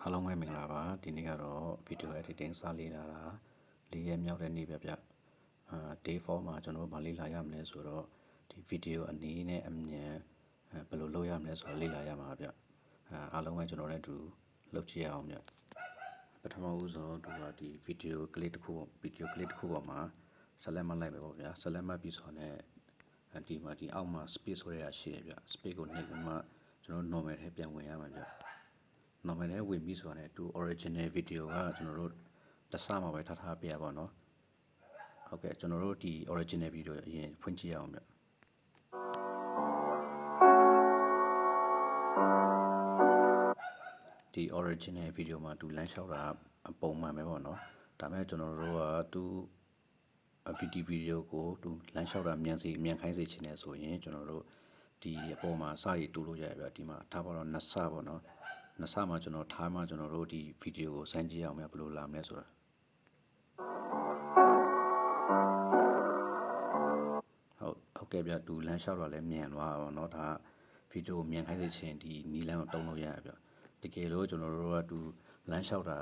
အားလုံးပဲမင်္ဂလာပါဒီနေ့ကတော့ video editing စလေ့လာတာ၄ရက်မြောက်တဲ့နေ့ပဲဗျday 4မှာကျွန်တော်တို့ဗာလေ့လာရမလဲဆိုတော့ဒီ video အနည်းနဲ့အမြန်ဘယ်လိုလုပ်ရမလဲဆိုတော့လေ့လာရမှာဗျအားလုံးကကျွန်တော်နဲ့အတူလုပ်ကြည့်ရအောင်ဗျပထမဦးဆုံးသူကဒီ video clip တစ်ခုပေါ်မှာ select မှတ်လိုက်ပဲပေါ့ဗျာ select မှတ်ပြီးဆိုတော့ဒီမှာဒီအောက်မှာ space ဆိုရရရှိတယ်ဗျ space ကိုနှိပ်ပြီးမှကျွန်တော် normal ထဲပြန်ဝင်ရမှာဗျ normal ထဲဝင်ပြီးဆိုတော့သူ original video ကကျွန်တော်တို့တစ်စမှာပဲထားပေးရပါတော့ဟုတ်ကဲ့ကျွန်တော်တို့ဒီ original video အရင်ဖွင့်ကြည့်ရအောင်ဗျဒီ original video မှာသူလမ်းလျှောက်တာပုံမှန်ပဲပေါ့နော်ဒါပေမဲ့ကျွန်တော်တို့ကသူvideo ကိုသူလမ်းလျှောက်တာမြန်ခိုင်းစေချင်တယ်ဆိုရင်ကျွန်တော်တို့ဒီအပေါ်မှာစရီတိုးလို့ရရဗျဒီမှာထားပါတော့နှစ်စပေါ့နော်နှစ်စမှာကျွန်တော်ထားမှကျွန်တော်တို့ဒီ video ကိုစမ်းကြည့်အောင်ဗျဘယ်လိုလာမလဲဆိုတာဟုတ်ကဲ့ဗျသူလမ်းလျှောက်တော့လည်းမြန်သွားပါတော့ဒါဗီဒီယိုမြန်ခိုင်းစေချင်ဒီနီလန်းကိုတုံးလို့ရရဗျတကယ်လို့ကျွန်တော်တို့ကသူလမ်းလျှောက်တာ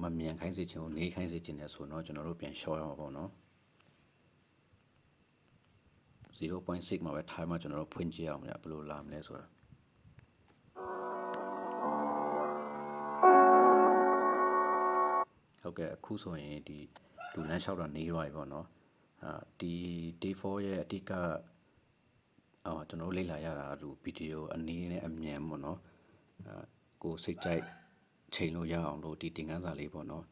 မမြန်ခိုင်းစေချင်ဘူးနေခိုင်းစေချင်တယ်ဆိုတော့ကျွန်တော်တို့ပြန်ရှော့ရအောင်ပေါ့နော်0.6 မှာပဲထားမှကျွန်တော်တို့ဖွင့်ကြည့်အောင်ဗျဘယ်လိုလာမလဲဆိုတာဟုတ်ကဲ့အခုဆိုရင်ဒီလူလမ်းလျှောက်တာနေရွာပြီပေါ့နော်ဒီ day 4ရဲ့အဓိကကျွန်တော်လေ့လာရတာသူဗီဒီယိုအနည်းနဲ့အမြန်ပေါ့နော်ကိုစိတ်ကြိုက်ချိန်လို့ရအောင်လို့ဒီသင်ခန်းစာလေးပေါ့နော်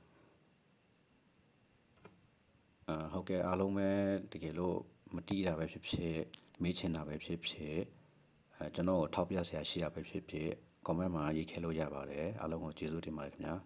ဟုတ်ကဲ့အားလုံးပဲတကယ်လို့မတီးတာပဲဖြစ်ဖြစ်မေးချင်တာပဲဖြစ်ဖြစ်ကျွန်တော်ကိုထောက်ပြဆရာရှိတာပဲဖြစ်ဖြစ် comment မှာရေးခဲ့လို့ရပါတယ်အားလုံးကိုကျေးဇူးတင်ပါတယ်ခင်ဗျာ